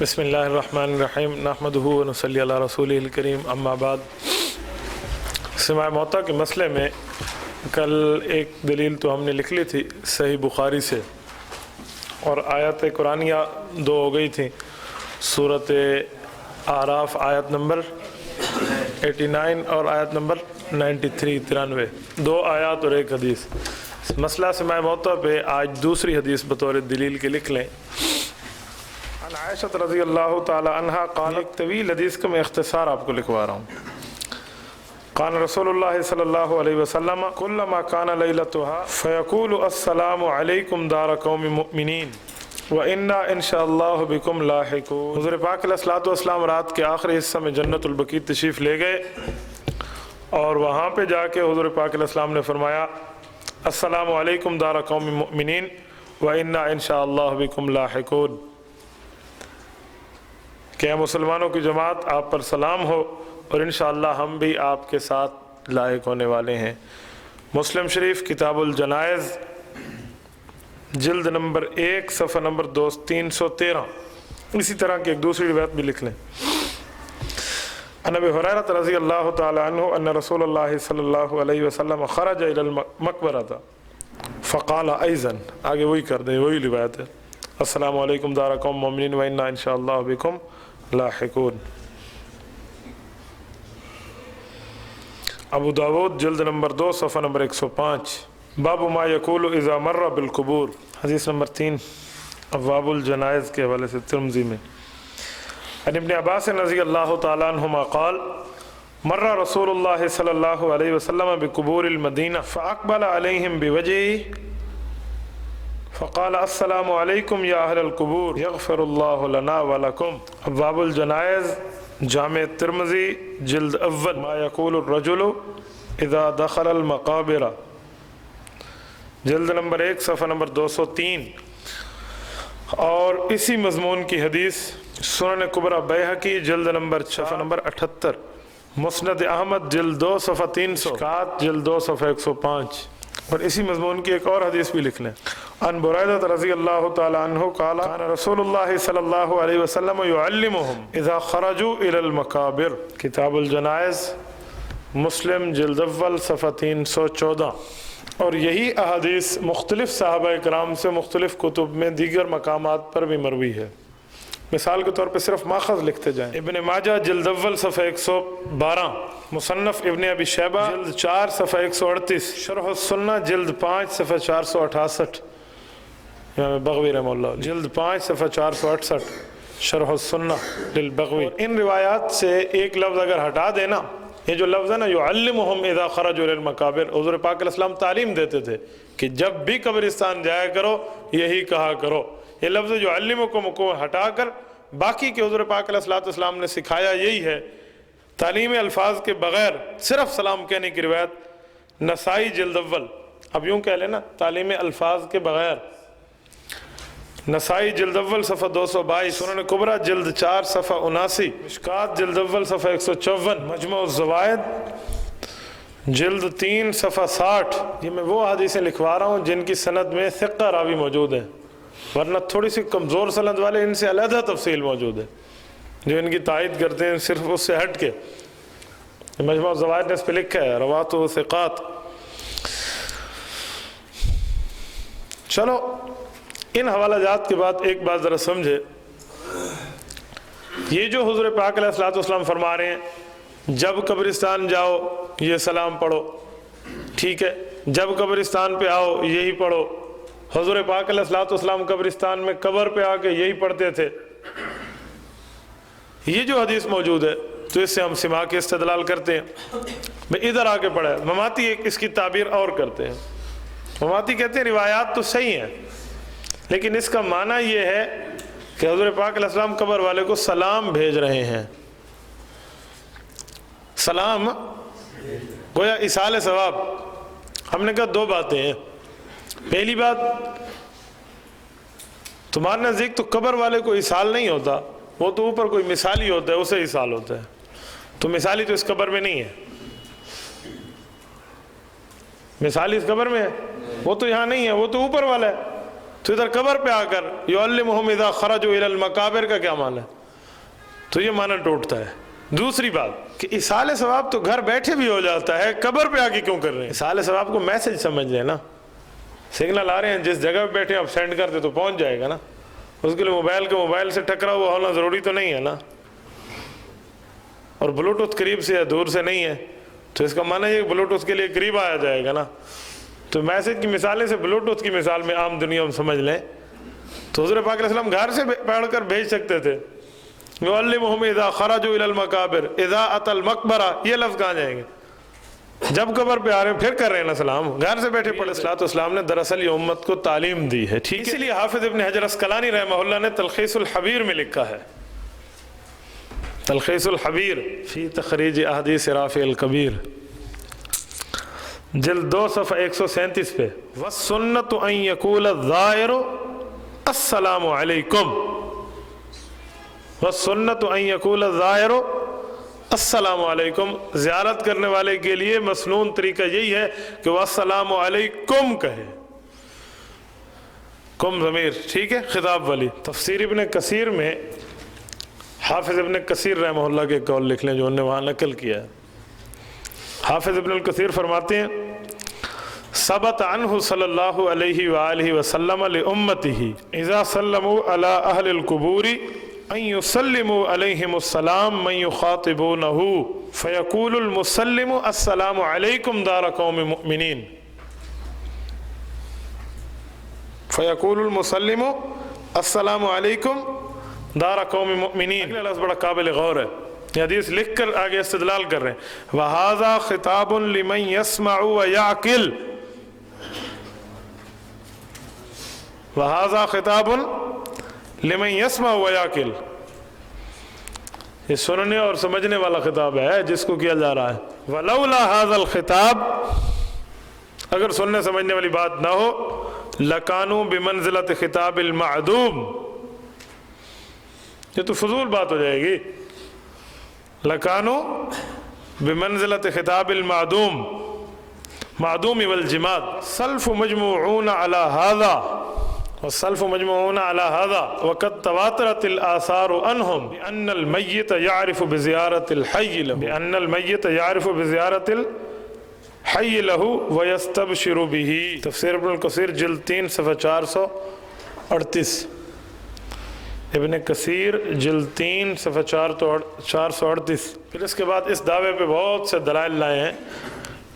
بسم اللہ الرحمن الرحیم نحمدہ و نصلی علی رسولہ الکریم اما بعد۔ سماع موطا کے مسئلے میں کل ایک دلیل تو ہم نے لکھ لی تھی صحیح بخاری سے، اور آیت قرآنیہ دو ہو گئی تھیں، سورۃ اعراف آیت نمبر 89 اور آیت نمبر 93 دو آیات اور ایک حدیث۔ مسئلہ سماع موطا پہ آج دوسری حدیث بطور دلیل کے لکھ لیں۔ عن عائشہ رضی اللہ تعالی عنہ قال، ایک طویل حدیث کا میں اختصار آپ کو لکھوا رہا ہوں۔ قال رسول اللہ صلی اللہ علیہ وسلم کلما کان لیلتها فیقول السلام علیکم دار قوم مؤمنین وَإِنَّا إِنشَاءَ اللَّهُ بِكُمْ لَاحِقُونَ۔ حضور پاک علیہ الصلوۃ والسلام رات کے آخری حصہ میں جنت البقیع تشریف لے گئے، اور وہاں پہ جا کے حضور پاک علیہ السلام نے فرمایا السلام علیکم دار قوم مؤمنین وَإِنَّا إِنشَاءَ اللَّهُ بِكُمْ لَاحِقُونَ، کہ مسلمانوں کی جماعت آپ پر سلام ہو اور انشاءاللہ ہم بھی آپ کے ساتھ لائق ہونے والے ہیں۔ مسلم شریف کتاب الجنائز جلد نمبر 1 صفحہ نمبر 313۔ اسی طرح کی ایک دوسری روایت بھی لکھ لیں۔ عن ابی ہریرہ رضی اللہ تعالی عنہ ان رسول اللہ صلی اللہ علیہ وسلم خرج الى المقبرۃ فقال ایضا، آگے وہی کر دیں، وہی روایت ہے، السلام علیکم دار قوم مومنین وإنا ان شاء اللہ بکم لاحقون۔ ابو داود جلد نمبر 2 صفحہ نمبر 105۔ باب ما یقول اذا مر بالقبور، حدیث نمبر 3 ابواب الجنائز کے حوالے سے ترمذی میں۔ عن ابن عباس رضی اللہ تعالی عنہما قال مر رسول اللہ صلی اللہ علیہ وسلم بقبور المدینہ فاقبل علیہم بوجهه فقال السلام علیکم یا اہل القبور یغفر اللہ لنا ولکم۔ ابواب الجنائز جامع ترمذی جلد اول، ما یقول الرجل اذا دخل المقابر جلد نمبر 1 صفحہ نمبر 203، اور اسی مضمون کی حدیث سنن کبریٰ بیہقی جلد نمبر 6 صفحہ نمبر 78، مسند احمد جلد 2 صفحہ 300، مشکات جلد 2 صفحہ 105، اور اسی مضمون کی ایک اور حدیث بھی لکھ لیں۔ عن بریدہ رضی اللہ تعالی عنہ قال کان رسول اللہ صلی اللہ علیہ وسلم یعلمهم اذا خرجوا الى المقابر، کتاب الجنائز مسلم جلد اول صفحہ 314۔ اور یہی احادیث مختلف صحابہ کرام سے مختلف کتب میں دیگر مقامات پر بھی مروی ہے۔ مثال کے طور پہ صرف ماخذ لکھتے جائیں۔ ابن ماجہ جلد اول صفحہ 112، مصنف ابن ابی شیبہ جلد 4 صفحہ 138، شرح السنہ جلد 5 صفحہ 468، امام بغوی رحمہ اللہ جلد 5 صفحہ 468، شرح السنہ للبغوی۔ ان روایات سے ایک لفظ اگر ہٹا دینا، یہ جو لفظ ہے نا یعلمہم اذا خرجوا الى المقابر، حضور پاک علیہ السلام تعلیم دیتے تھے کہ جب بھی قبرستان جایا کرو یہی کہا کرو، یہ لفظ یعلمکم کو ہٹا کر باقی کے حضور پاک علیہ السلام نے سکھایا یہی ہے۔ تعلیم الفاظ کے بغیر صرف سلام کہنے کی روایت نسائی جلد اول، اب یوں کہہ لینا تعلیم الفاظ کے بغیر، نسائی جلد اول صفحہ 222، سنن کبریٰ جلد 4 صفحہ 79، مشکات جلد اول صفحہ 154، مجموع الزوائد جلد 3 صفحہ 60۔ یہ میں وہ حدیثیں لکھوا رہا ہوں جن کی سند میں ثقہ راوی موجود ہیں، ورنہ تھوڑی سی کمزور سند والے ان سے علیحدہ تفصیل موجود ہے جو ان کی تائید کرتے ہیں صرف اس سے ہٹ کے۔ مجموع الزوائد نے اس پہ لکھا ہے رواتہ ثقات۔ چلو ان حوالہ جات کے بعد ایک بات ذرا سمجھے، یہ جو حضور پاک علیہ الصلوۃ والسلام فرما رہے ہیں جب قبرستان جاؤ یہ سلام پڑھو، ٹھیک ہے، جب قبرستان پہ آؤ یہی پڑھو، حضور پاک علیہ الصلوۃ والسلام قبرستان میں قبر پہ آ کے یہی پڑھتے تھے، یہ جو حدیث موجود ہے تو اس سے ہم سماع کے استدلال کرتے ہیں بھئی ادھر آ کے پڑھا ہے۔ مماتی ایک اس کی تعبیر اور کرتے ہیں، مماتی کہتے ہیں روایات تو صحیح ہیں لیکن اس کا معنی یہ ہے کہ حضور پاک علیہ السلام قبر والے کو سلام بھیج رہے ہیں، سلام گویا ایصال ثواب۔ ہم نے کہا دو باتیں ہیں، پہلی بات تمہارے نزدیک تو قبر والے کو ایصال نہیں ہوتا، وہ تو اوپر کوئی مثالی ہوتا ہے اسے ایصال ہوتا ہے، تو مثالی تو اس قبر میں نہیں ہے، مثالی اس قبر میں ہے، وہ تو یہاں نہیں ہے، وہ تو اوپر والا ہے، تو ادھر قبر پہ آ کر یعلمہم اذا خرجوا الی المقابر کا کیا معنی ہے؟ تو یہ معنی ٹوٹتا ہے۔ دوسری بات کہ ایصال ثواب تو گھر بیٹھے بھی ہو جاتا ہے، قبر پہ آ کے کیوں کر رہے ہیں؟ ایصال ثواب کو میسج سمجھ لیں نا، سگنل آ رہے ہیں، جس جگہ پہ بیٹھے آپ سینڈ کرتے تو پہنچ جائے گا نا، اس کے لیے موبائل سے ٹکرا ہوا ہونا ضروری تو نہیں ہے نا، اور بلوٹوتھ قریب سے یا دور سے نہیں ہے تو اس کا معنی یہ کہ بلوٹوتھ کے لیے قریب آیا جائے گا نا۔ تو میسج کی مثالیں سے بلوٹوتھ کی مثال میں عام دنیا میں سمجھ لیں تو حضور پاک علیہ السلام گھر سے پڑھ کر بھیج سکتے تھے۔ یعلمہم اذا خرجوا الی المقابر اذا اتى المقبرہ، یہ لفظ کہاں جائیں گے؟ جب قبر پہ آ رہے ہیں پھر کر رہے ہیں نا سلام، گھر سے بیٹھے پڑھے۔ صلی اسلام نے دراصل یہ امت کو تعلیم دی ہے، ٹھیک ہے؟ اسی لیے حافظ ابن حجر عسقلانی رحمہ اللہ نے تلخیص الحبیر میں لکھا ہے، تلخیص الحبیر فی تخریج احادیث رافع الکبیر، جلد 2 صفحہ 137 پہ، والسنت ان یقول الزائر السلام علیکم، والسنت ان یقول الزائر السلام علیکم، زیارت کرنے والے کے لیے مسنون طریقہ یہی ہے کہ وہ السلام علیکم کہے، کم ضمیر، ٹھیک ہے، خطاب والی۔ تفسیر ابن کثیر میں حافظ ابن کثیر رحمہ اللہ کے قول لکھ لیں جو انہوں نے وہاں نقل کیا ہے۔ حافظ ابن الکثیر فرماتے ہیں ثبت عنہ صلی اللہ علیہ وآلہ وسلم لأمته اذا سلموا على اہل القبور ان يسلموا علیہم السلام من یخاطبونہ فیقول المسلم السلام علیکم دار قوم مؤمنین، فیقول المسلم السلام علیکم دار قوم مؤمنین۔ اگلا لفظ بڑا قابل غور ہے، یہ حدیث لکھ کر آگے استدلال کر رہے ہیں، وَهَذَا خِطَابٌ لِمَنْ يَسْمَعُ وَيَعْقِلُ، وَهَذَا خِطَابٌ لِمَنْ يَسْمَعُ وَيَعْقِلُ، یہ سننے اور سمجھنے والا خطاب ہے جس کو کیا جا رہا ہے۔ وَلَوْلَا هَذَا الْخِطَاب، اگر سننے سمجھنے والی بات نہ ہو، لَكَانُوا بِمَنْزِلَةِ خِطَابِ الْمَعْدُومِ، یہ تو فضول بات ہو جائے گی، لَكَانُوا بِمَنْزِلَةِ خِطَابِ الْمَعْدُومِ معدوم والجماد، سلف مجموعون على هذا، والسلف مجموعون على هذا وقد تواترت الآثار عنهم بأن الميت يعرف بزيارة الحي له، بأن الميت يعرف بزيارة الحي له ويستبشر به، تفسیر ابن الکثیر جلد 3 صفحہ 438، ابن کثیر جلد 3 صفحہ 438۔ پھر اس کے بعد اس دعوے پہ بہت سے دلائل لائے ہیں،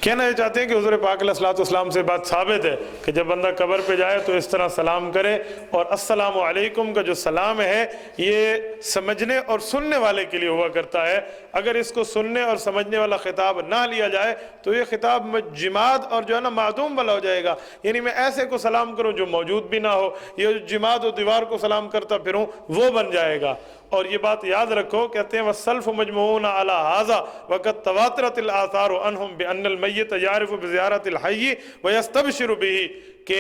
کہنا یہ چاہتے ہیں کہ حضور پاک علیہ السلام سے بات ثابت ہے کہ جب بندہ قبر پہ جائے تو اس طرح سلام کرے، اور السلام علیکم کا جو سلام ہے یہ سمجھنے اور سننے والے کے لیے ہوا کرتا ہے، اگر اس کو سننے اور سمجھنے والا خطاب نہ لیا جائے تو یہ خطاب جماد اور جو ہے نا معدوم والا ہو جائے گا، یعنی میں ایسے کو سلام کروں جو موجود بھی نہ ہو، یہ جماد و دیوار کو سلام کرتا پھروں وہ بن جائے گا۔ اور یہ بات یاد رکھو، کہتے ہیں وَالسَّلْفُ مَجْمُعُونَ عَلَى هَذَا وَقَدْ تَوَاتَرَتِ الْآثَارُ عَنْهُمْ بِأَنَّ الْمَيِّتَ يَعْرِفُ بِزِيَارَةِ الْحَيِّ وَيَسْتَبْشِرُ بِهِ، کہ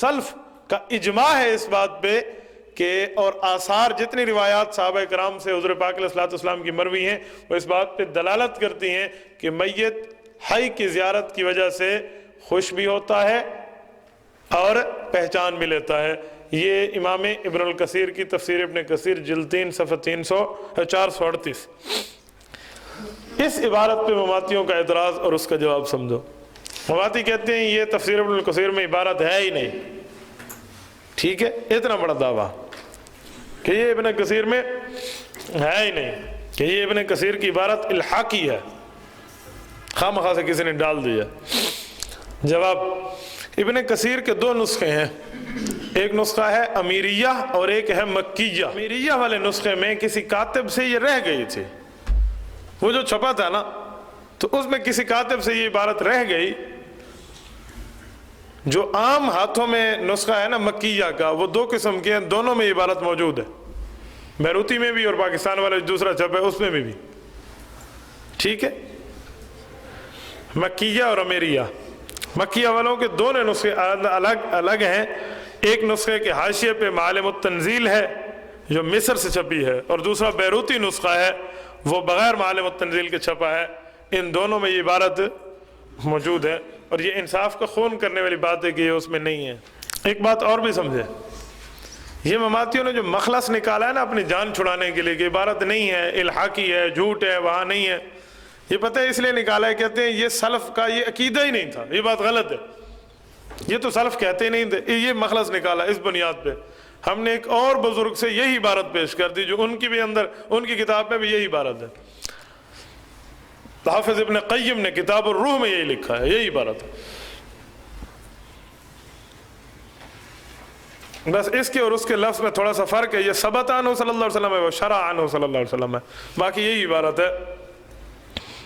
سلف کا اجماع ہے اس بات پہ کہ، اور آثار جتنی روایات صحابہ کرام سے حضور پاک علیہ السلام کی مروی ہیں وہ اس بات پہ دلالت کرتی ہیں کہ میت حی کی زیارت کی وجہ سے خوش بھی ہوتا ہے اور پہچان بھی لیتا ہے۔ یہ امام ابن الکثیر کی تفسیر ابن کثیر جلد 3 صفحہ 438۔ اس عبارت پہ مماتیوں کا اعتراض اور اس کا جواب سمجھو۔ مماتی کہتے ہیں یہ تفسیر ابن الکثیر میں عبارت ہے ہی نہیں، ٹھیک ہے، اتنا بڑا دعویٰ کہ یہ ابن کثیر میں ہے ہی نہیں، کہ یہ ابن کثیر کی عبارت الحاقی ہے، خام خواہ سے کسی نے ڈال دیا۔ جواب، ابن کثیر کے 2 نسخے ہیں، ایک نسخہ ہے امیریہ اور ایک ہے مکیہ۔ امیریہ والے نسخے میں کسی کاتب سے یہ رہ گئی تھی، وہ جو چھپا تھا نا تو اس میں کسی کاتب سے یہ عبارت رہ گئی، جو عام ہاتھوں میں نسخہ ہے نا مکیہ کا، وہ 2 قسم کے ہیں، دونوں میں یہ عبارت موجود ہے، بیروتی میں بھی اور پاکستان والے دوسرا چھپا ہے اس میں بھی، ٹھیک ہے، مکیہ اور امیریہ۔ مکیہ والوں کے دونوں نسخے الگ ہیں، ایک نسخے کے حاشیے پہ معالم التنزیل ہے جو مصر سے چھپی ہے، اور دوسرا بیروتی نسخہ ہے وہ بغیر معالم التنزیل کے چھپا ہے، ان دونوں میں یہ عبارت موجود ہے، اور یہ انصاف کا خون کرنے والی بات ہے کہ یہ اس میں نہیں ہے۔ ایک بات اور بھی سمجھے، یہ مماتیوں نے جو مخلص نکالا ہے نا اپنی جان چھڑانے کے لیے کہ عبارت نہیں ہے، الحاقی ہے، جھوٹ ہے، وہاں نہیں ہے، یہ پتہ ہے اس لیے نکالا ہے، کہتے ہیں یہ سلف کا یہ عقیدہ ہی نہیں تھا، یہ بات غلط ہے، یہ تو سلف کہتے نہیں تھے، یہ مخلص نکالا اس بنیاد پہ۔ ہم نے ایک اور بزرگ سے یہی عبارت پیش کر دی جو ان کی بھی اندر، ان کی کتاب میں بھی یہی عبارت ہے، حافظ ابن قیم نے کتاب الروح میں یہی لکھا ہے، یہی عبارت ہے۔ بس اس کے اور اس کے لفظ میں تھوڑا سا فرق ہے، یہ ثبت عنہ صلی اللہ علیہ وسلم ہے، وہ شرع عنہ صلی اللہ علیہ وسلم ہے، باقی یہی عبارت ہے۔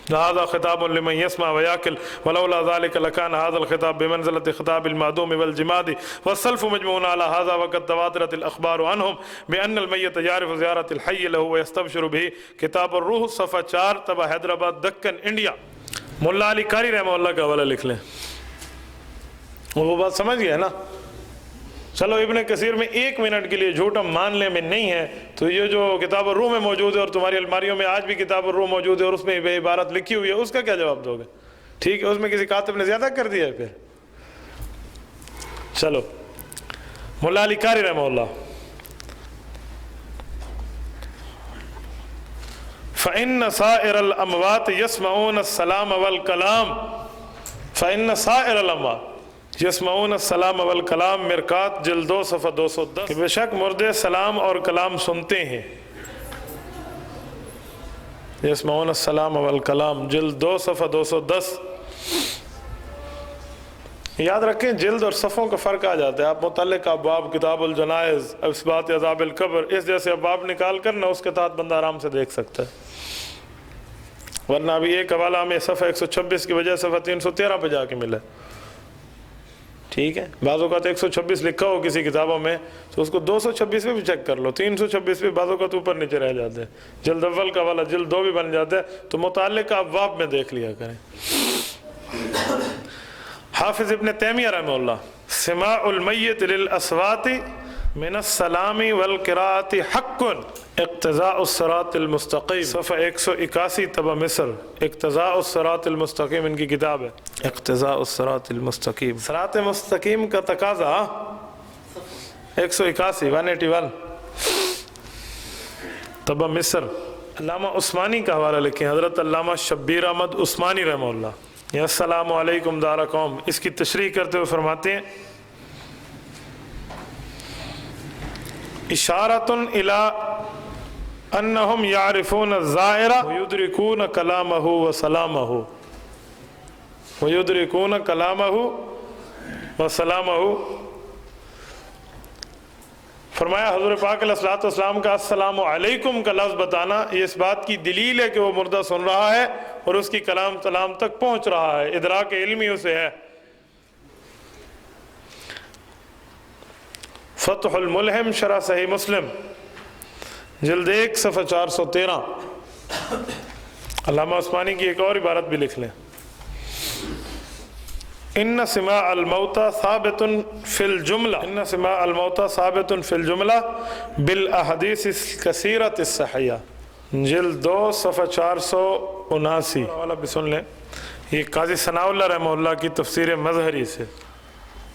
هذا خطاب لمن يسمع ويأكل ولولا ذلك لكان هذا الخطاب بمنزلة خطاب المعدوم والجماد والسلف مجمعون على هذا وقد تواترت الأخبار عنهم بأن الميت يعرف زيارة الحي له ويستبشر به۔ کتاب الروح صفحہ 4 طبع حیدرآباد دکن انڈیا، ملا علی قاری رحمہ اللہ کا حوالہ لکھ لیں، وہ بات سمجھ گئے نا۔ چلو ابن کثیر میں 1 منٹ کے لیے جھوٹ ہم مان لیں میں نہیں ہے، تو یہ جو کتاب الروح میں موجود ہے اور تمہاری الماریوں میں آج بھی کتاب الروح موجود ہے اور اس میں یہ عبارت لکھی ہوئی ہے، اس کا کیا جواب دو گے؟ ٹھیک ہے، اس میں کسی کاتب نے زیادہ کر دیا ہے پھر۔ چلو ملا علی قاری رحمہ اللہ، فَإِنَّ سَائِرَ الْأَمْوَاتِ يَسْمَعُونَ السَّلَامَ وَالْكَلَامَ فَإِنَّ سَائِرَ الْأَمْوَاتِ یسمعون السلام والکلام، مرکات جلد 2 صفحہ 210، کہ بے شک مردے سلام اور کلام سنتے ہیں۔ یسمعون السلام والکلام جلد 2 صفحہ 210۔ یاد رکھیں جلد اور صفحوں کا فرق آ جاتا ہے، آپ متعلق ابواب، کتاب الجنائز، اثبات عذاب القبر، اس جیسے ابواب نکال کر نہ اس کے تحت بندہ آرام سے دیکھ سکتا ہے، ورنہ ابھی ایک حوالہ ہمیں صفحہ 126 کی وجہ صفحہ 313 پہ جا کے ملا، ٹھیک ہے۔ بعض اوقات 126 لکھا ہو کسی کتابوں میں تو اس کو 226 پہ بھی چیک کر لو، 326 پہ بعض اوقات اوپر نیچے رہ جاتے ہیں، جلد اول کا والا جلد 2 بھی بن جاتا ہے، تو متعلقہ ابواب میں دیکھ لیا کریں۔ حافظ ابن تیمیہ رحمہ اللہ، سماع المیت للاصوات من السلام والقراءۃ حق اقتضاء الصراط المستقیم، صفحہ 181 طبع مصر، اقتضاء الصراط المستقیم ان کی کتاب ہے، اقتضاء الصراط المستقیم، صراط مستقیم کا تقاضا 181 181 طبع مصر۔ علامہ عثمانی کا حوالہ لکھیں، حضرت علامہ شبیر احمد عثمانی رحمہ اللہ، یا السلام علیکم دار قوم، اس کی تشریح کرتے ہوئے فرماتے ہیں اشارۃ الی انہم یعرفون الزائر ویدرکون کلامہ وسلامہ ویدرکون کلامہ وسلامہ۔ فرمایا حضور پاک علیہ الصلوۃ والسلام کا السلام علیکم کا لفظ بتانا یہ اس بات کی دلیل ہے کہ وہ مردہ سن رہا ہے اور اس کی کلام سلام تک پہنچ رہا ہے، ادراک علمی اسے ہے۔ فتح الملہم شرح صحیح مسلم جلد 1 صفحہ 413۔ علامہ عثمانی کی ایک اور عبارت بھی لکھ لیں، ان سماع الموت ثابت فی الجملہ، ان سماع الموت ثابت فی الجملہ بالاحادیث الکثیرۃ الصحیحہ، جلد 2 صفحہ 479۔ حوالہ بھی سن لیں، یہ قاضی ثناء اللہ رحمہ اللہ کی تفسیر مظہری سے،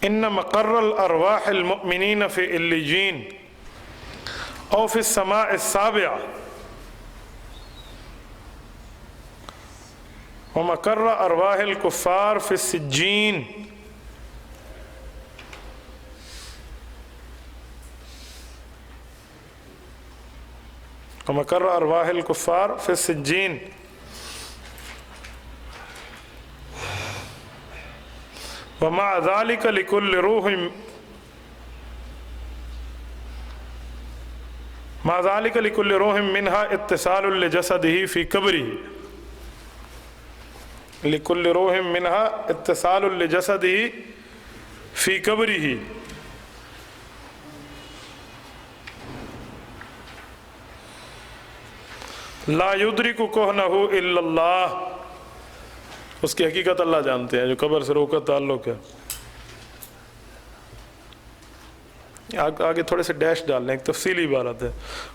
ان مقر الارواح المؤمنین فی علیین او فی السماء السابعہ ومقر ارواح الکفار فی السجین، ومقر ارواح الکفار فی السجین ومع ذلك لكل روح مع ذلك لكل روح منها اتصال لجسده في قبره، لكل روح منها اتصال لجسده في قبره، لا يدرك كهنه الا الله، اس کی حقیقت اللہ جانتے ہیں، جو قبر سے روح کا تعلق ہے۔ آگے تھوڑے سے ڈیش ڈالنے، ایک تفصیلی عبارت ہے،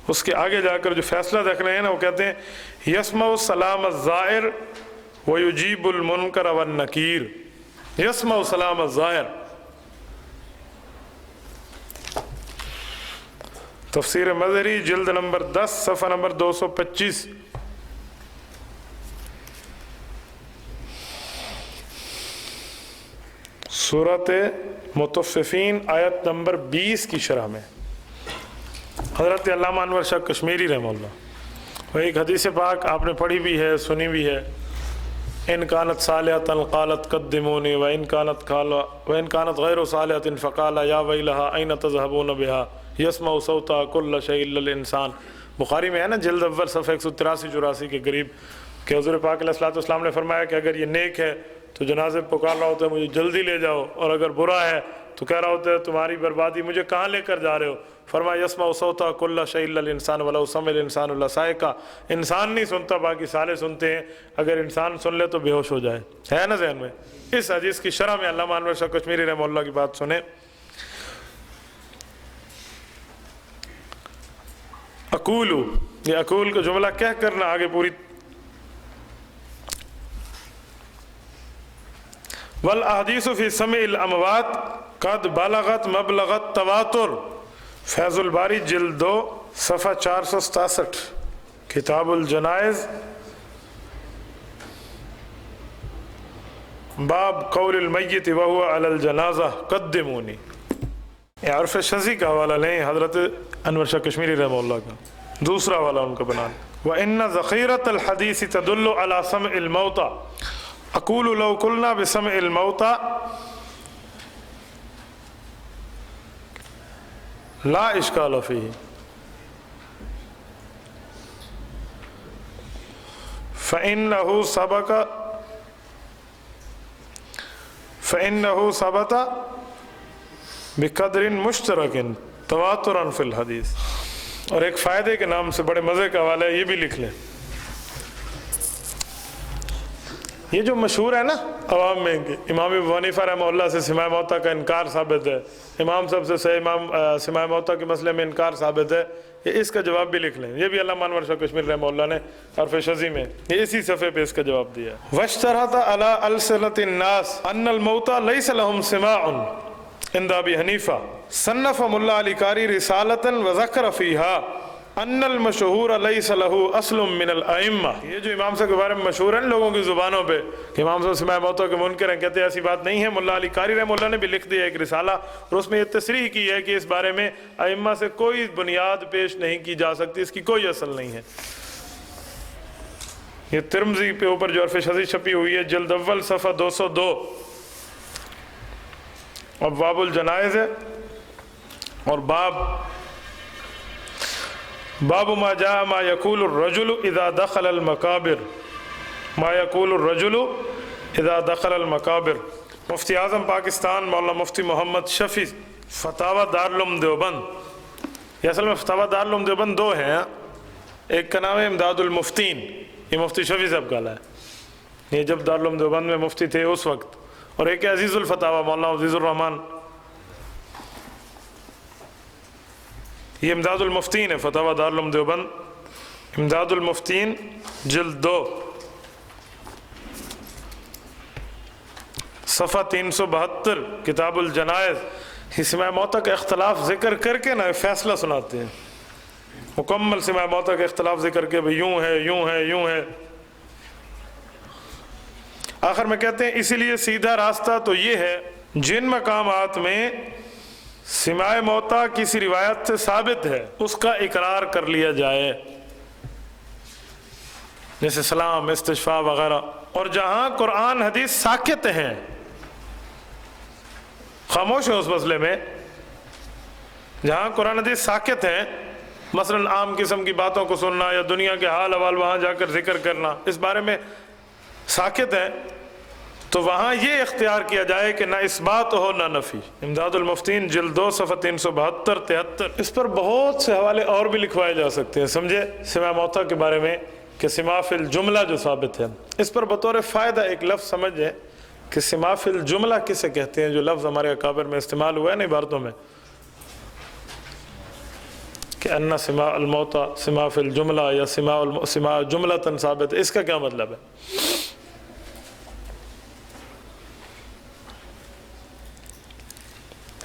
اس کے آگے جا کر جو فیصلہ دیکھ رہے ہیں نا، وہ کہتے ہیں یسمع سلام الزائر ویجیب المنکر والنکیر، یسمع سلام الزائر، تفسیر مظہری جلد نمبر 10 صفحہ نمبر 225۔ سورۃ مطففین آیت نمبر 20 کی شرح میں حضرت علامہ انور شاہ کشمیری رحمہ اللہ، وہ ایک حدیث پاک آپ نے پڑھی بھی ہے، سنی بھی ہے، ان کانت صالحۃ قالت قدمونی وان کانت غیر صالحۃ فقال یا ویلھا این تذهبون بها یسمع صوتها کل شیء الا الانسان۔ بخاری میں ہے نا جلد اول صفحہ 183-84 کے قریب کہ حضور پاک علیہ الصلوۃ والسلام نے فرمایا کہ اگر یہ نیک ہے تو جنازے پکار رہا ہوتا ہے مجھے جلدی لے جاؤ، اور اگر برا ہے تو کہہ رہا ہوتا ہے تمہاری بربادی، مجھے کہاں لے کر جا رہے ہو؟ فرمایا یسمع صوتها کل شیء الا الانسان ولو سمع الانسان لصعق۔ انسان نہیں سنتا باقی سارے سنتے ہیں، اگر انسان سن لے تو بے ہوش ہو جائے، ہے نا ذہن میں؟ اس حدیث کی شرح میں علامہ انور شاہ کشمیری رحمہ اللہ کی بات سنیں۔ اقولو، یہ اقول کا جملہ کہہ کرنا آگے پوری والاحادیث فی سمع الاموات قد بلغت مبلغ التواتر، فیض الباری جلد 2 صفحہ 467، کتاب الجنائز باب قول المیت وهو علی الجنازہ قدمونی۔ یہ عرف شذی کا حوالہ لیں حضرت انور شاہ کشمیری رحمہ اللہ کا، دوسرا والا ان کا بنانا۔ وَإِنَّ ذَخِيرَةَ الْحَدِيثِ تَدُلُّ عَلَى سَمْعِ الْمَوْتَى أَقُولُ لَوْ قُلْنَا بِسَمْعِ الْمَوْتَى لا اشکال فیہ فإنه ثبت بقدر مشترک تواترا فی الحدیث۔ اور ایک فائدے کے نام سے بڑے مزے کا حوالہ ہے، یہ بھی لکھ لیں۔ یہ جو مشہور ہے نا عوام میں کہ امام ابو حنیفہ رحمہ اللہ سے سماع موتیٰ کا انکار ثابت ہے، امام صاحب سے سماع موتیٰ کے مسئلے میں انکار ثابت ہے، یہ اس کا جواب بھی لکھ لیں۔ یہ بھی علامہ انور شاہ کشمیری رحمہ اللہ نے عرف شذی میں یہ اسی صفحے پہ اس کا جواب دیا۔ واشترط علی السنۃ الناس ان الموتى لیس لهم سماع عند ابی حنیفہ، صنف ملا علی قاری رسالۃ وذکر فیہا ان المشہور لیس لہ اصل من الائمہ۔ یہ جو امام صاحب کے بارے میں مشہور ہیں لوگوں کی زبانوں پہ کہ امام صاحب سماع موتیٰ کے منکر ہیں، کہتے ہیں ایسی بات نہیں ہے۔ ملا علی قاری رحمہ اللہ نے بھی لکھ دیا ایک رسالہ، اور اس میں یہ تصریح کی ہے کہ اس بارے میں ائمہ سے کوئی بنیاد پیش نہیں کی جا سکتی، اس کی کوئی اصل نہیں ہے۔ یہ ترمذی پہ اوپر جو عرف شذی چھپی ہوئی ہے جلد اول صفحہ 202 ابواب الجنائز ہے، اور باب ما جاء ما يقول الرجل اذا دخل المقابر، ما يقول الرجل اذا دخل المقابر۔ مفتی اعظم پاکستان مولانا مفتی محمد شفیع فتاوی دارالعلوم دیوبند، یہ اصل میں فتاوی دارالعلوم دیوبند دو ہیں، ایک کا نام ہے امداد المفتین، یہ مفتی شفیع صاحب کا ہے، یہ جب دارالعلوم دیوبند میں مفتی تھے اس وقت، اور ایک ہے عزیز الفتاوی مولانا عزیز الرحمان، یہ امداد المفتین ہے، فتاوی دارالعلوم دیوبند امداد المفتین جلد 2 صفحہ 372، کتاب الجنائز۔ سماع موتیٰ کا اختلاف ذکر کر کے نا فیصلہ سناتے ہیں، مکمل سماع موتیٰ کا اختلاف ذکر کے بھئی یوں ہے یوں ہے یوں ہے، آخر میں کہتے ہیں اسی لیے سیدھا راستہ تو یہ ہے جن مقامات میں سماع موتیٰ کسی روایت سے ثابت ہے اس کا اقرار کر لیا جائے، جیسے سلام، استشفاء وغیرہ، اور جہاں قرآن حدیث ساکت ہیں، خاموش ہے اس مسئلے میں، جہاں قرآن حدیث ساکت ہیں، مثلا عام قسم کی باتوں کو سننا یا دنیا کے حال احوال وہاں جا کر ذکر کرنا، اس بارے میں ساکت ہے، تو وہاں یہ اختیار کیا جائے کہ نہ اثبات ہو نہ نفی۔ امداد المفتین جلد 2 صفحہ 372-73۔ اس پر بہت سے حوالے اور بھی لکھوائے جا سکتے ہیں، سمجھے سماع موتیٰ کے بارے میں کہ سماع فی الجملہ جو ثابت ہے، اس پر بطور فائدہ ایک لفظ سمجھیں کہ سماع فی الجملہ کسے کہتے ہیں، جو لفظ ہمارے اکابر میں استعمال ہوا ہے نا عبارتوں میں کہ ان سماع الموتیٰ سماع فی الجملہ یا سماع جملتاً ثابت ہے، اس کا کیا مطلب ہے؟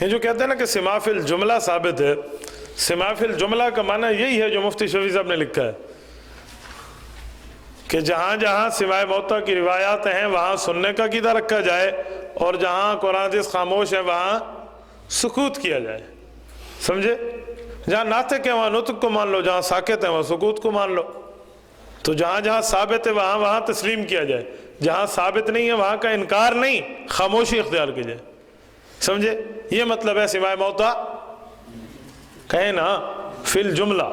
یہ جو کہتے ہیں نا کہ سماع فی الجملہ ثابت ہے، سماع فی الجملہ کا معنی یہی ہے جو مفتی شفیع صاحب نے لکھا ہے کہ جہاں جہاں سماع موتا کی روایات ہیں وہاں سننے کا قیدا رکھا جائے، اور جہاں قرآن حدیث خاموش ہے وہاں سکوت کیا جائے. سمجھے؟ جہاں ناطق ہے وہاں نطق کو مان لو، جہاں ساکت ہے وہاں سکوت کو مان لو. تو جہاں جہاں ثابت ہے وہاں وہاں تسلیم کیا جائے، جہاں ثابت نہیں ہے وہاں کا انکار نہیں، خاموشی اختیار کی جائے. سمجھے؟ یہ مطلب ہے سماع موتا کہیں نا فی الجملہ.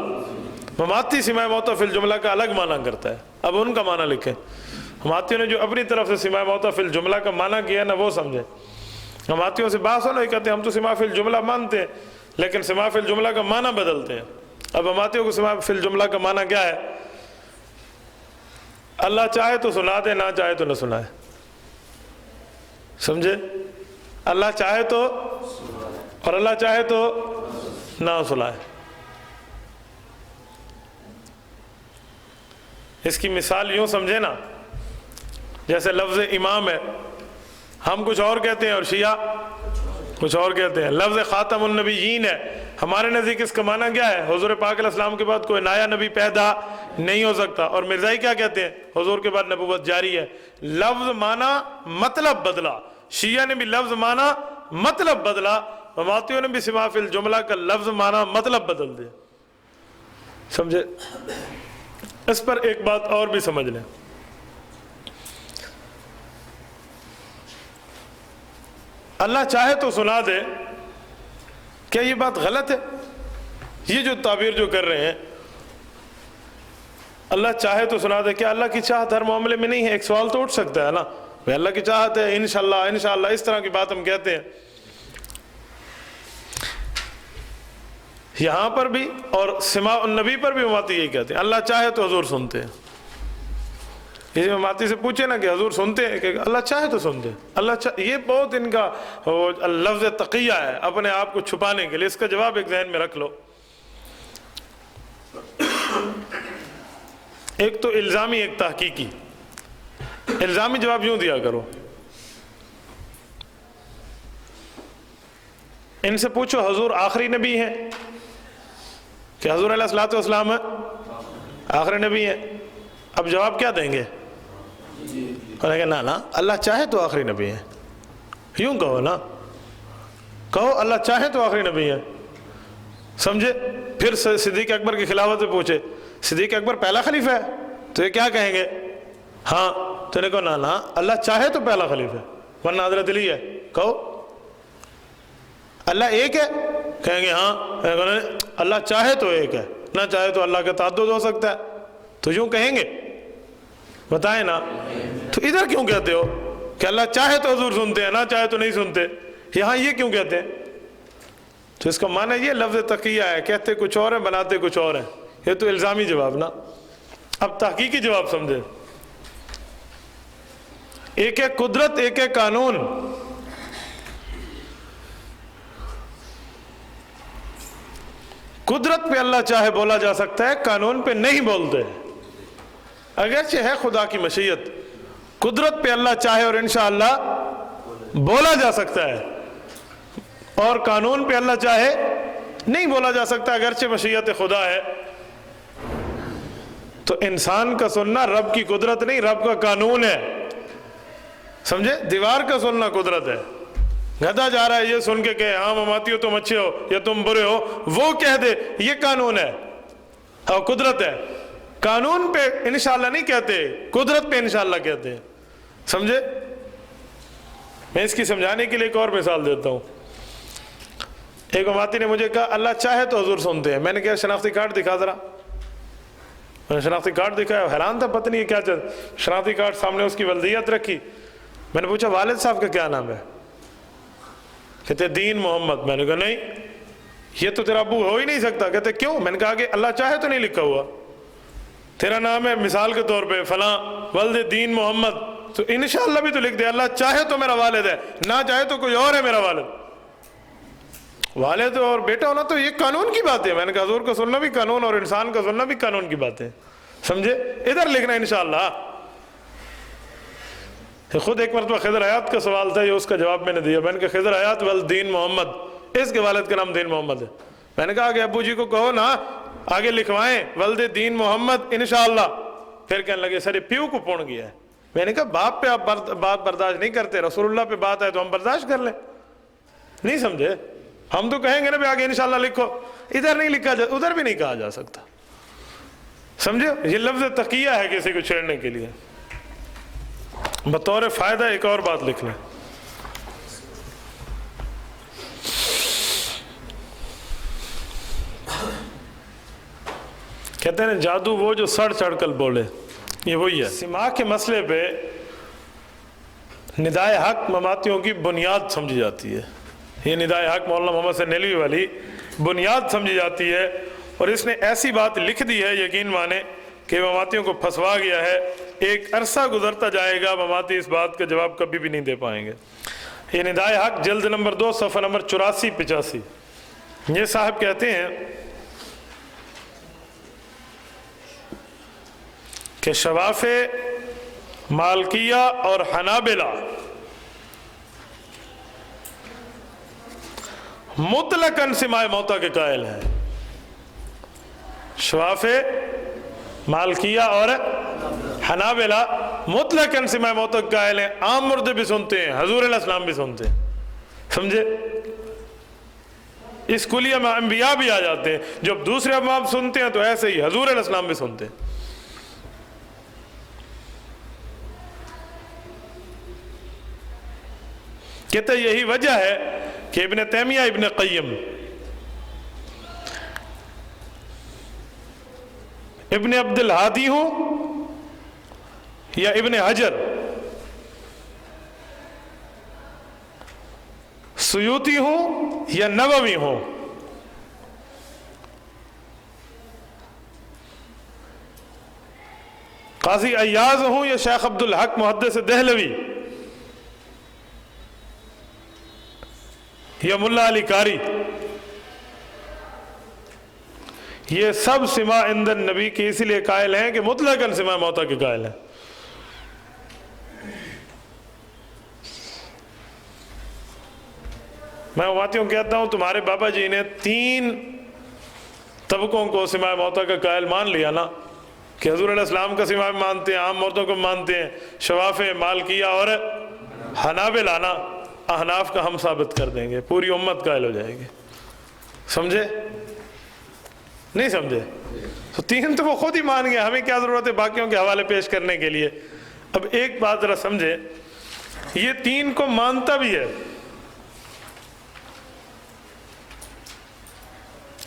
مماتی سماع موتا فی الجملہ کا الگ معنی کرتا ہے. اب ان کا معنی لکھیں. مماتیوں نے جو اپنی طرف سے سماع موتا فی الجملہ کا معنی کیا نا وہ سمجھیں. مماتیوں سے بات ہو نا، یہ کہتے ہیں ہم تو سماع فی الجملہ مانتے ہیں لیکن سماع فی الجملہ کا معنی بدلتے ہیں. اب مماتیوں کو سماع فی الجملہ کا معنی کیا ہے؟ اللہ چاہے تو سنا دے، نہ چاہے تو نہ سنائے. سمجھے؟ اللہ چاہے تو اور اللہ چاہے تو نہ سنائے. اس کی مثال یوں سمجھے نا، جیسے لفظ امام ہے، ہم کچھ اور کہتے ہیں اور شیعہ کچھ اور کہتے ہیں. لفظ خاتم النبیین ہے، ہمارے نزدیک اس کا معنی کیا ہے؟ حضور پاک علیہ السلام کے بعد کوئی نیا نبی پیدا نہیں ہو سکتا. اور مرزائی کیا کہتے ہیں؟ حضور کے بعد نبوت جاری ہے. لفظ معنی مطلب بدلا. شیعہ نے بھی لفظ معنی مطلب بدلا، مماتیوں نے بھی سماع فی الجملہ کا لفظ معنی مطلب بدل دیا. سمجھے؟ اس پر ایک بات اور بھی سمجھ لیں. اللہ چاہے تو سنا دے، کیا یہ بات غلط ہے؟ یہ جو تعبیر جو کر رہے ہیں اللہ چاہے تو سنا دے، کیا اللہ کی چاہت ہر معاملے میں نہیں ہے؟ ایک سوال تو اٹھ سکتا ہے نا، وہ اللہ کی چاہت ہے، انشاءاللہ انشاءاللہ اس طرح کی بات ہم کہتے ہیں. یہاں پر بھی اور سماع النبی پر بھی مماتی یہی کہتے ہیں اللہ چاہے تو حضور سنتے ہیں. یہ مماتی سے پوچھے نا کہ حضور سنتے ہیں، کہ اللہ چاہے تو سنتے ہیں. یہ بہت ان کا لفظ تقیہ ہے اپنے آپ کو چھپانے کے لیے. اس کا جواب ایک ذہن میں رکھ لو. ایک تو الزامی، ایک تحقیقی. الزامی جواب یوں دیا کرو، ان سے پوچھو حضور آخری نبی ہیں؟ کہ حضور علیہ الصلوۃ والسلام آخری نبی ہیں؟ اب جواب کیا دیں گے؟ کہ نا اللہ چاہے تو آخری نبی ہیں. یوں کہو نا، کہو اللہ چاہے تو آخری نبی ہیں. سمجھے؟ پھر صدیق اکبر کی خلافت سے پوچھے صدیق اکبر پہلا خلیفہ ہے؟ تو یہ کیا کہیں گے؟ ہاں. تو نے کہو نا اللہ چاہے تو پہلا خلیفہ ہے ورنہ حضرت علی ہے. کہو اللہ ایک ہے؟ کہیں گے ہاں. اللہ چاہے تو ایک ہے، نہ چاہے تو اللہ کا تعدد ہو سکتا ہے. تو یوں کہیں گے؟ بتائیں نا. تو ادھر کیوں کہتے ہو کہ اللہ چاہے تو حضور سنتے ہیں، نہ چاہے تو نہیں سنتے؟ یہاں یہ کیوں کہتے ہیں؟ تو اس کا معنی یہ لفظ تقیہ ہے، کہتے کچھ اور ہیں بناتے کچھ اور ہیں. یہ تو الزامی جواب نا. اب تحقیقی جواب سمجھے. ایک ہے قدرت، ایک ہے قانون. قدرت پہ اللہ چاہے بولا جا سکتا ہے، قانون پہ نہیں بولتے. اگرچہ ہے خدا کی مشیت، قدرت پہ اللہ چاہے اور انشاءاللہ بولا جا سکتا ہے، اور قانون پہ اللہ چاہے نہیں بولا جا سکتا اگرچہ مشیت خدا ہے. تو انسان کا سننا رب کی قدرت نہیں، رب کا قانون ہے. سمجھے؟ دیوار کا سننا قدرت ہے. گدھا جا رہا ہے یہ سن کے کہ ہاں مماتی ہو تم اچھے ہو یا تم برے ہو، وہ کہہ دے یہ قانون ہے اور قدرت ہے. قانون پہ انشاءاللہ نہیں کہتے، قدرت پہ انشاءاللہ کہتے ہیں. سمجھے؟ میں اس کی سمجھانے کے لیے ایک اور مثال دیتا ہوں. ایک مماتی نے مجھے کہا اللہ چاہے تو حضور سنتے ہیں. میں نے کہا شناختی کارڈ دکھا ذرا. میں نے شناختی کارڈ دکھایا، حیران تھا پتہ نہیں کیا شناختی کارڈ سامنے اس کی ولدیت رکھی. میں نے پوچھا والد صاحب کا کیا نام ہے؟ کہتے دین محمد. میں نے کہا نہیں یہ تو تیرا ابو ہو ہی نہیں سکتا. کہتے کیوں؟ میں نے کہا کہ اللہ چاہے تو نہیں لکھا ہوا، تیرا نام ہے مثال کے طور پہ فلاں ولد دین محمد، تو انشاءاللہ بھی تو لکھ دے اللہ چاہے تو میرا والد ہے، نہ چاہے تو کوئی اور ہے میرا والد. والد اور بیٹا ہونا تو یہ قانون کی بات ہے. میں نے کہا حضور کا سننا بھی قانون اور انسان کا سننا بھی قانون کی بات ہے. سمجھے؟ ادھر لکھنا انشاءاللہ. خود ایک مرتبہ خضر حیات کا سوال تھا، یہ اس کا جواب میں نے دیا. میں نے کہا خضر حیات ولد دین محمد، اس کے والد کا نام دین محمد ہے. میں نے کہا کہ ابو جی کو کہو نا آگے لکھوائیں ولد دین محمد انشاءاللہ. پھر کہنے لگے سر یہ پیو کو پون گیا ہے. میں نے کہا باپ پہ آپ بات برداشت نہیں کرتے, رسول اللہ پہ بات ہے تو ہم برداشت کر لیں. نہیں سمجھے؟ ہم تو کہیں گے نا بھی آگے انشاءاللہ لکھو. ادھر نہیں لکھا جا, ادھر بھی نہیں کہا جا سکتا. سمجھے؟ یہ لفظ تقیہ ہے کسی کو چھیڑنے کے لیے. بطور فائدہ ایک اور بات لکھ لیں. کہتے ہیں جادو وہ جو سڑ چڑھ کر بولے, یہ وہی ہے. سماع کے مسئلے پہ ندائے حق مماتیوں کی بنیاد سمجھی جاتی ہے. یہ ندائے حق مولانا محمد سے نیلوی والی بنیاد سمجھی جاتی ہے, اور اس نے ایسی بات لکھ دی ہے یقین مانے کہ مماتیوں کو پھنسوا گیا ہے. ایک عرصہ گزرتا جائے گا مماتی اس بات کا جواب کبھی بھی نہیں دے پائیں گے. یہ ندائے حق جلد نمبر 2 صفحہ نمبر 84-85. یہ صاحب کہتے ہیں کہ شواف مالکیہ اور حنابلہ مطلقاً سماع موتا کے قائل ہیں. شواف مالکیہ اور حنابلہ مطلقاً سماع موتا کے قائل ہیں. عام مردے بھی سنتے ہیں, حضور علیہ السلام بھی سنتے ہیں. سمجھے؟ اس کلیہ میں انبیاء بھی آ جاتے ہیں. جب دوسرے امام سنتے ہیں تو ایسے ہی حضور علیہ السلام بھی سنتے ہیں. کہتے یہی وجہ ہے کہ ابن تیمیہ, ابن قیم, ابن عبد الہادی ہوں یا ابن حجر, سیوطی ہوں یا نووی ہوں, قاضی ایاز ہوں یا شیخ عبد الحق محدث دہلوی یا ملا علی قاری, یہ سب سماع عند النبی کے اسی لیے قائل ہیں کہ مطلقاً سماع موتا کے قائل ہیں. میں اماتیوں کہتا ہوں تمہارے بابا جی نے 3 طبقوں کو سماع موتا کا قائل مان لیا نا, کہ حضور علیہ السلام کا سماع مانتے ہیں, عام مردوں کو مانتے ہیں, شواف مالکیہ اور حنابلہ نا, احناف کا ہم ثابت کر دیں گے, پوری امت قائل ہو جائے گی. سمجھے؟ نہیں سمجھے؟ تو 3 تو وہ خود ہی مان گئے, ہمیں کیا ضرورت ہے باقیوں کے حوالے پیش کرنے کے لیے. اب ایک بات ذرا سمجھے, یہ 3 کو مانتا بھی ہے.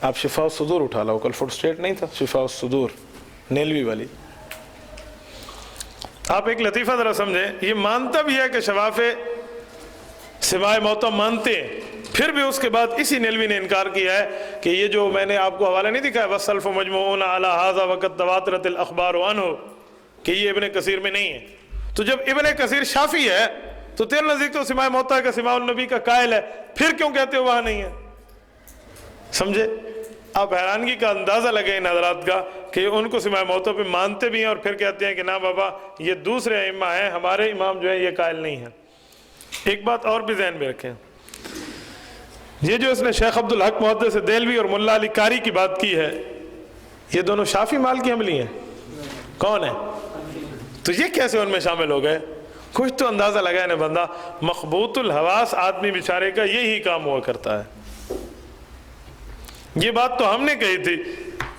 آپ شفاء الصدور اٹھا لاؤ, کل فوٹ سٹیٹ نہیں تھا شفاء الصدور نیلوی والی. آپ ایک لطیفہ ذرا سمجھیں, یہ مانتا بھی ہے کہ شواف سماع موتا مانتے ہیں, پھر بھی اس کے بعد اسی نیلوی نے انکار کیا ہے کہ یہ جو میں نے آپ کو حوالہ نہیں دکھایا وَالسَّلْفُ مَجْمُعُونَ عَلَى هَذَا وَقَدْ تَوَاتَرَتِ الْأَخْبَارُ عَنْهُ, کہ یہ ابن کثیر میں نہیں ہے. تو جب ابن کثیر شافعی ہے تو تیرے نزدیک تو سماع موتا کا سماع النبی کا قائل ہے, پھر کیوں کہتے ہو وہاں نہیں ہے؟ سمجھے؟ آپ حیرانگی کا اندازہ لگے ان حضرات کا کہ ان کو سماع موتا پہ مانتے بھی ہیں اور پھر کہتے ہیں کہ نا بابا یہ دوسرے ائمہ ہیں, ہمارے امام جو ہیں یہ قائل نہیں ہیں. ایک بات اور بھی ذہن میں رکھیں, یہ جو اس نے شیخ عبد الحق محدث دہلوی اور ملا علی قاری کی بات کی ہے, یہ دونوں شافعی مال کی حملی ہیں. کون ہے؟ تو یہ کیسے ان میں شامل ہو گئے؟ کچھ تو اندازہ لگائے نا بندہ. مخبوط الحواس آدمی بیچارے کا یہی کام ہوا کرتا ہے. یہ بات تو ہم نے کہی تھی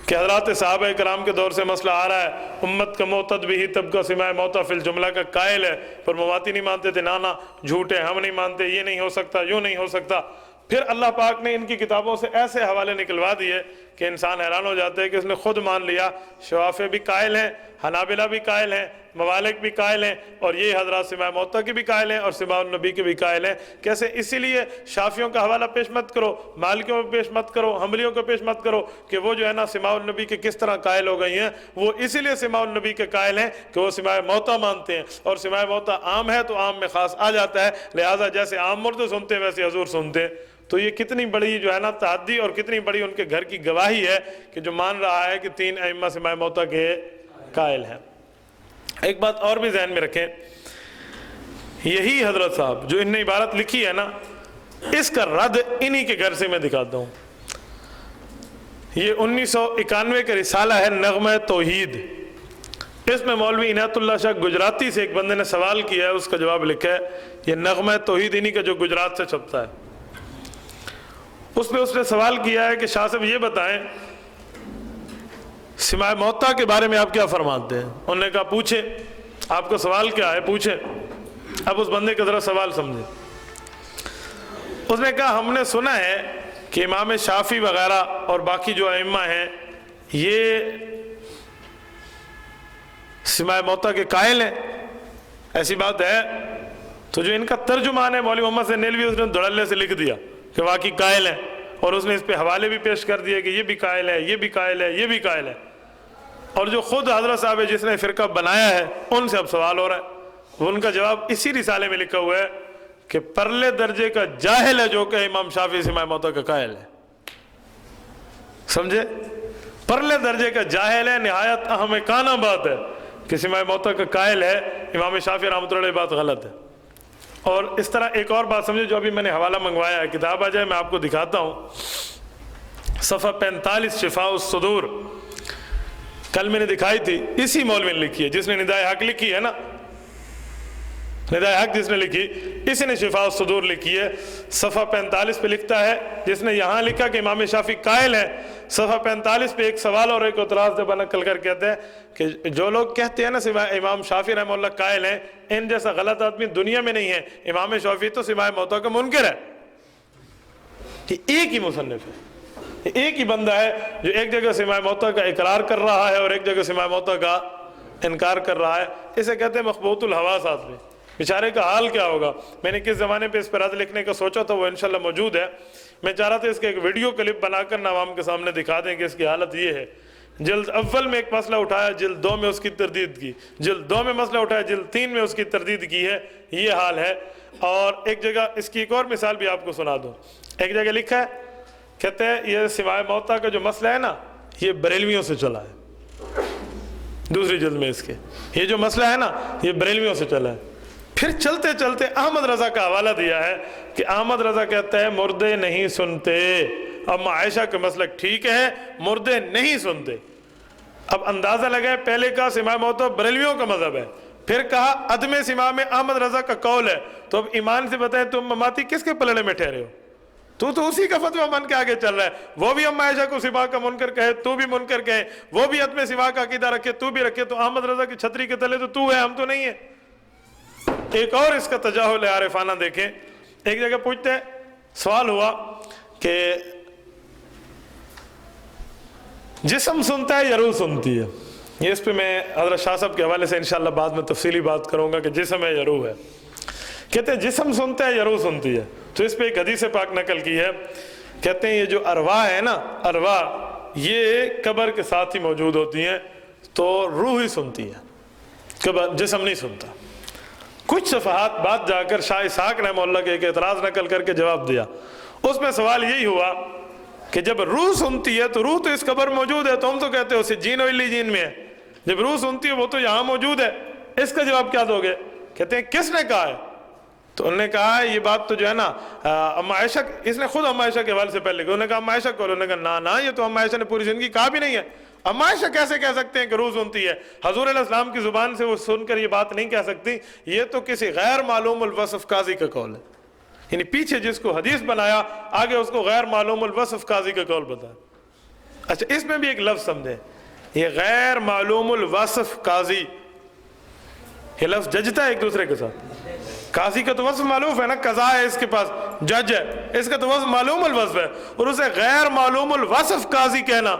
کہ حضرات صحابہ کرام کے دور سے مسئلہ آ رہا ہے, امت کا معتد بھی تب کا سماع موتا فی الجملہ کا قائل ہے, پر مواتی نہیں مانتے تھے. نانا جھوٹے, ہم نہیں مانتے, یہ نہیں ہو سکتا, یوں نہیں ہو سکتا. پھر اللہ پاک نے ان کی کتابوں سے ایسے حوالے نکلوا دیے کہ انسان حیران ہو جاتے ہیں کہ اس نے خود مان لیا شوافے بھی قائل ہیں, حنابلہ بھی قائل ہیں, موالک بھی قائل ہیں, اور یہ حضرات سماع موتا کے بھی قائل ہیں اور سماع النبی کے بھی قائل ہیں. کیسے؟ اسی لیے شافیوں کا حوالہ پیش مت کرو, مالکیوں کو پیش مت کرو, حنبلیوں کو پیش مت کرو کہ وہ جو ہے نا سماع النبی کے کس طرح قائل ہو گئی ہیں. وہ اسی لیے سماع النبی کے قائل ہیں کہ وہ سماع موتا مانتے ہیں, اور سماع موتا عام ہے تو عام میں خاص آ جاتا ہے. لہٰذا جیسے عام مرد سنتے ہیں ویسے حضور سنتے ہیں. تو یہ کتنی بڑی جو ہے نا تعدی اور کتنی بڑی ان کے گھر کی گواہی ہے کہ جو مان رہا ہے کہ 3 ائمہ سماع موتا کے قائل ہیں. ایک بات اور بھی ذہن میں رکھیں, یہی حضرت صاحب جو ان نے عبارت لکھی ہے نا, اس کا رد انہی کے گھر سے میں دکھاتا ہوں. یہ 1991 کا رسالہ ہے نغمہ توحید، اس میں مولوی عنایت اللہ شاہ گجراتی سے ایک بندے نے سوال کیا ہے، اس کا جواب لکھا ہے، یہ نغمہ توحید انہی کا جو گجرات سے چھپتا ہے، اس میں اس نے سوال کیا ہے کہ شاہ صاحب یہ بتائیں سماع موتا کے بارے میں آپ کیا فرماتے ہیں؟ انہوں نے کہا پوچھیں، آپ کا سوال کیا ہے پوچھیں۔ اب اس بندے کا ذرا سوال سمجھیں۔ اس نے کہا ہم نے سنا ہے کہ امام شافعی وغیرہ اور باقی جو ائمہ ہیں یہ سماع موتا کے قائل ہیں، ایسی بات ہے؟ تو جو ان کا ترجمان ہے مولوی محمد سے نیلوی، اس نے دھڑلے سے لکھ دیا کہ واقعی قائل ہیں، اور اس نے اس پہ حوالے بھی پیش کر دیے کہ یہ بھی قائل ہے، یہ بھی قائل ہے، یہ بھی قائل ہے۔ اور جو خود حضرت صاحب ہے جس نے فرقہ بنایا ہے ان سے اب سوال ہو رہا ہے، وہ ان کا جواب اسی رسالے میں لکھا ہوا ہے کہ پرلے درجے کا جاہل ہے جو کہ امام شافعی سماع موتا کا قائل ہے۔ سمجھے؟ پرلے درجے کا جاہل ہے، نہایت احمقانہ بات ہے کہ سماع موتا کا قائل ہے امام شافعی رحمۃ اللہ علیہ، بات غلط ہے۔ اور اس طرح ایک اور بات سمجھے، جو ابھی میں نے حوالہ منگوایا ہے، کتاب آ جائے میں آپ کو دکھاتا ہوں، صفحہ 45 شفاء الصدور، کل میں نے دکھائی تھی، اسی مولوی نے لکھی ہے جس نے ندائے حق لکھی ہے نا، ندائے حق جس نے لکھی اسی نے شفاء الصدور لکھی ہے، صفحہ 45 پہ لکھتا ہے، جس نے یہاں لکھا کہ امام شافعی قائل ہے، صفحہ 45 پہ ایک سوال اور ایک اعتراض دے نقل کر کہتے ہیں کہ جو لوگ کہتے ہیں نا امام شافعی رحمہ اللہ قائل ہیں، ان جیسا غلط آدمی دنیا میں نہیں ہے، امام شافعی تو سماع موتا کا منکر ہے۔ یہ ایک ہی مصنف ہے، ایک ہی بندہ ہے جو ایک جگہ سماع موتا کا اقرار کر رہا ہے اور ایک جگہ سماع موتا کا انکار کر رہا ہے۔ اسے کہتے ہیں مخبوط الحواس آدمی۔ بیچارے کا حال کیا ہوگا؟ میں نے کس زمانے پہ اس پر رد لکھنے کا سوچا تھا، وہ انشاءاللہ موجود ہے، میں چاہ رہا تھا اس کے ایک ویڈیو کلپ بنا کر عوام کے سامنے دکھا دیں کہ اس کی حالت یہ ہے۔ جلد اول میں ایک مسئلہ اٹھایا، جلد 2 میں اس کی تردید کی، جلد 2 میں مسئلہ اٹھایا، جلد 3 میں اس کی تردید کی ہے، یہ حال ہے۔ اور ایک جگہ اس کی ایک اور مثال بھی آپ کو سنا دوں، ایک جگہ لکھا ہے، کہتے ہیں یہ سماع موتا کا جو مسئلہ ہے نا، یہ بریلویوں سے چلا ہے، دوسری جلد میں اس کے یہ جو مسئلہ ہے نا یہ بریلویوں سے چلا ہے۔ پھر چلتے چلتے احمد رضا کا حوالہ دیا ہے کہ احمد رضا کہتا ہے مردے نہیں سنتے، اب عائشہ کا مسلک ٹھیک ہے، مردے نہیں سنتے۔ اب اندازہ لگائے، پہلے کہا سماع موتا بریلویوں کا مذہب ہے، پھر کہا عدم سماع میں احمد رضا کا قول ہے، تو اب ایمان سے بتائیں تم مماتی کس کے پلڑے میں ٹھہرے ہو؟ تو اسی کا فتویٰ من کے آگے چل رہا ہے، وہ بھی ام عائشہ کو سماع کا منکر کہے، تو بھی منکر کہے، وہ بھی عدم سماع کا عقیدہ رکھے، تو بھی رکھے، تو احمد رضا کی چھتری کے تلے تو ہے، ہم تو نہیں ہیں۔ ایک اور اس کا تجاہل عارفانہ دیکھیں، ایک جگہ پوچھتے ہیں، سوال ہوا کہ جسم سنتا ہے یا روح سنتی ہے؟ یہ اس پہ میں حضرت شاہ صاحب کے حوالے سے انشاءاللہ بعد میں تفصیلی بات کروں گا کہ جسم ہے یا روح ہے۔ کہتے ہیں جسم سنتا ہے یا روح سنتی ہے؟ تو اس پہ ایک حدیث پاک نقل کی ہے، کہتے ہیں یہ جو ارواح ہے نا، ارواح یہ قبر کے ساتھ ہی موجود ہوتی ہیں، تو روح ہی سنتی ہے، جسم نہیں سنتا۔ کچھ صفحات بعد جا کر شاہ اسحاق رحمہ اللہ کے ایک اعتراض نقل کر کے جواب دیا، اس میں سوال یہی ہوا کہ جب روح سنتی ہے تو روح تو اس قبر موجود ہے، تو ہم تو کہتے ہیں اسے جین و علی جین میں ہے، جب روح سنتی ہے وہ تو یہاں موجود ہے، اس کا جواب کیا دو گے؟ کہتے ہیں کس نے کہا ہے؟ تو انہوں نے کہا یہ بات تو جو ہے نا ام عائشہ، اس نے خود ام عائشہ کے حوالے سے پہلے کہا، انہوں نے کہا ام عائشہ کو، انہوں نے کہا نا یہ تو ام عائشہ نے پوری زندگی کہا بھی نہیں ہے، ام عائشہ کیسے کہہ سکتے ہیں کہ روح سنتی ہے؟ حضور علیہ السلام کی زبان سے وہ سن کر یہ بات نہیں کہہ سکتی، یہ تو کسی غیر معلوم الوصف قاضی کا قول ہے، یعنی پیچھے جس کو حدیث بنایا آگے اس کو غیر معلوم الوصف قاضی کا قول بتایا۔ اچھا اس میں بھی ایک لفظ سمجھیں، یہ غیر معلوم الوصف قاضی، یہ لفظ ججتا ہے ایک دوسرے کے ساتھ۔ قاضی کا تو وصف معلوم ہے نا، قضاء ہے اس کے پاس، جج ہے، اس کا تو وصف معلوم الوصف ہے، اور اسے غیر معلوم الوصف قاضی کہنا،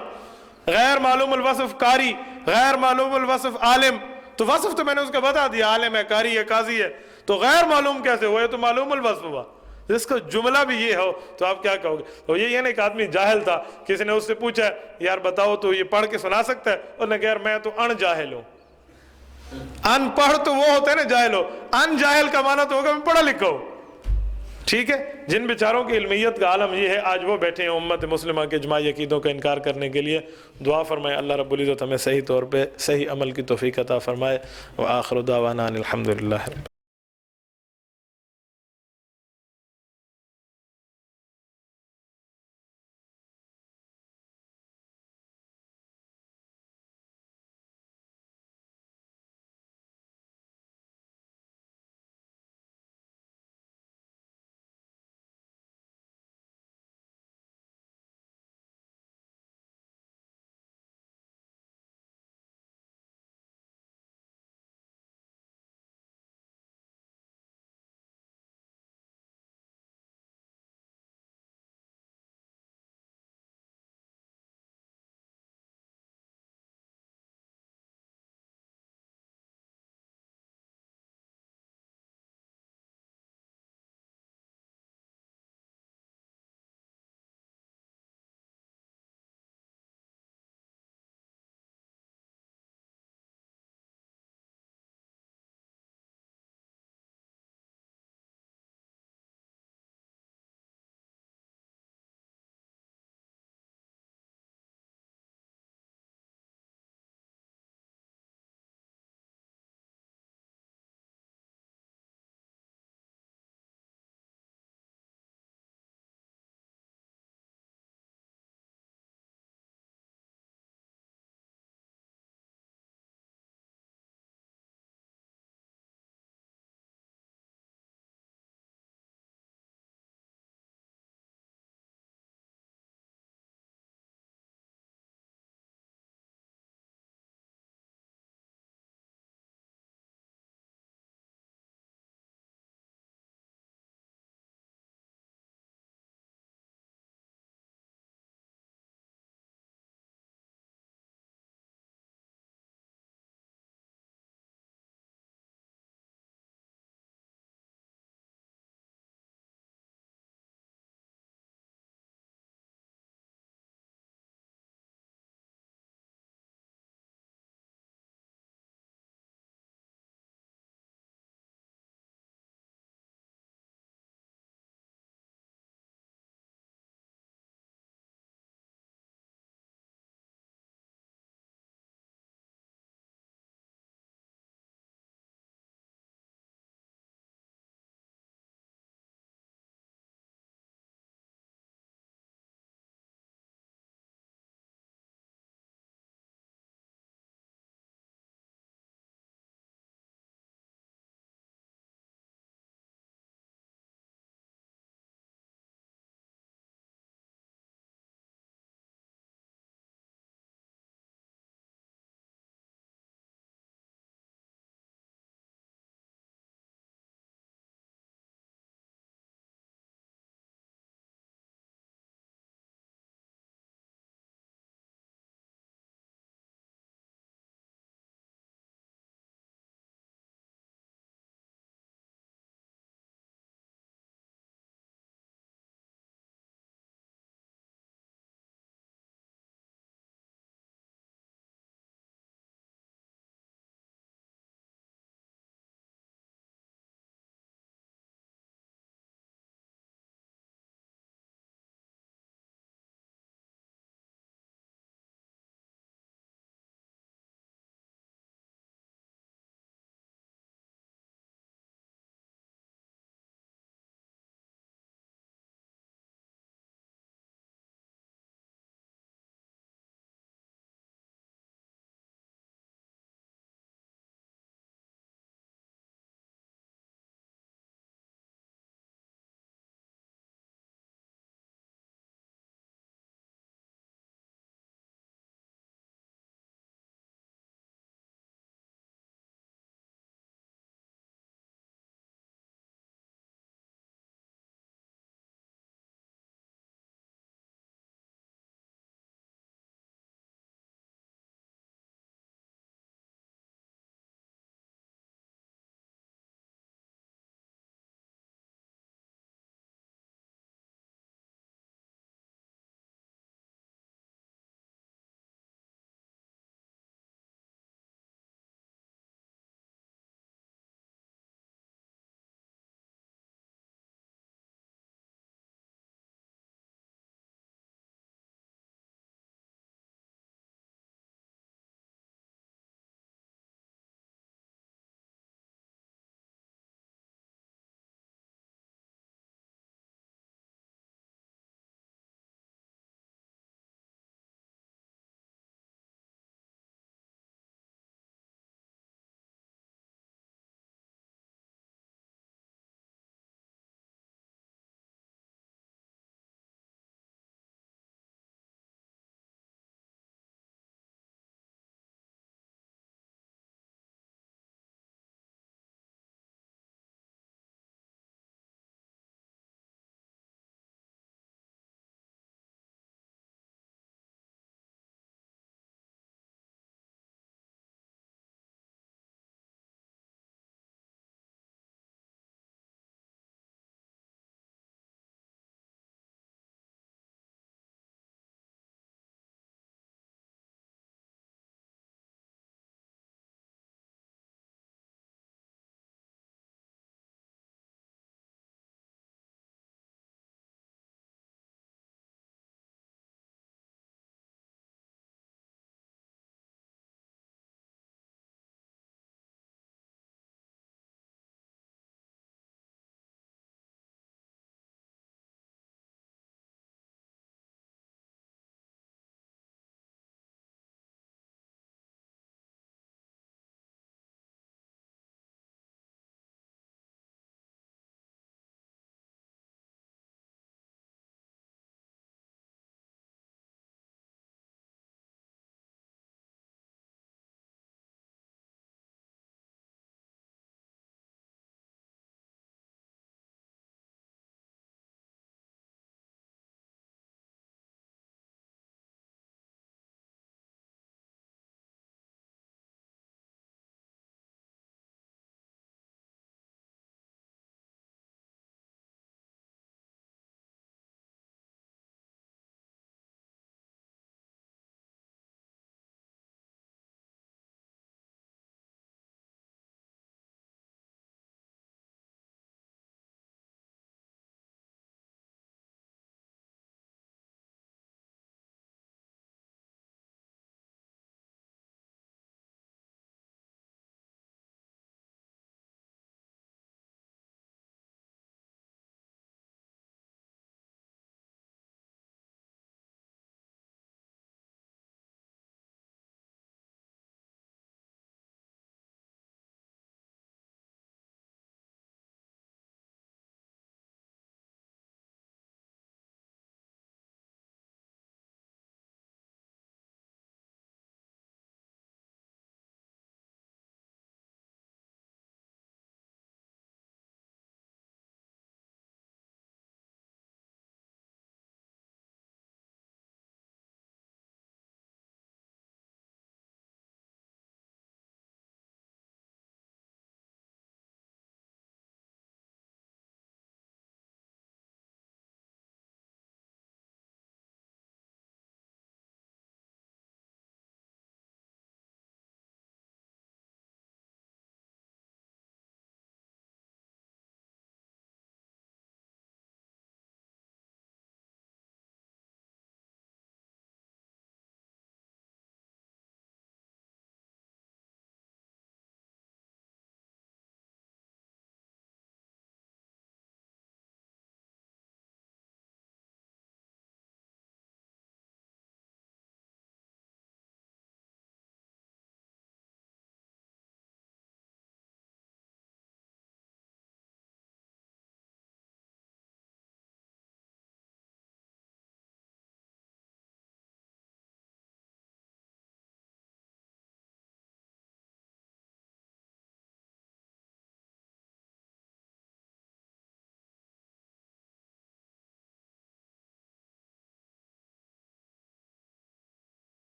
غیر معلوم الوصف قاری، غیر معلوم الوصف عالم، تو وصف تو میں نے اس کا بتا دیا، عالم ہے، قاری ہے، قاضی ہے، تو غیر معلوم کیسے ہوا؟ یہ تو معلوم الوصف ہوا، جس کا جملہ بھی یہ ہو تو آپ کیا کہو گے؟ تو یہ ایک آدمی جاہل تھا، کسی نے اس سے پوچھا یار بتاؤ تو یہ پڑھ کے سنا سکتا ہے؟ انہوں نے کہا یار میں تو ان جاہل ہوں۔ ان پڑھ تو وہ ہوتا ہے نا جاہل ہو، ان جاہل کا معنی تو ہوگا میں پڑھا لکھا ہوں۔ ٹھیک ہے، جن بیچاروں کی علمیت کا عالم یہ ہے، آج وہ بیٹھے ہیں امت مسلمہ کے اجماعی عقیدوں کا انکار کرنے کے لیے۔ دعا فرمائے اللہ رب العزت ہمیں صحیح طور پہ صحیح عمل کی توفیق عطا فرمائے۔ وآخر دعوانا ان الحمدللہ۔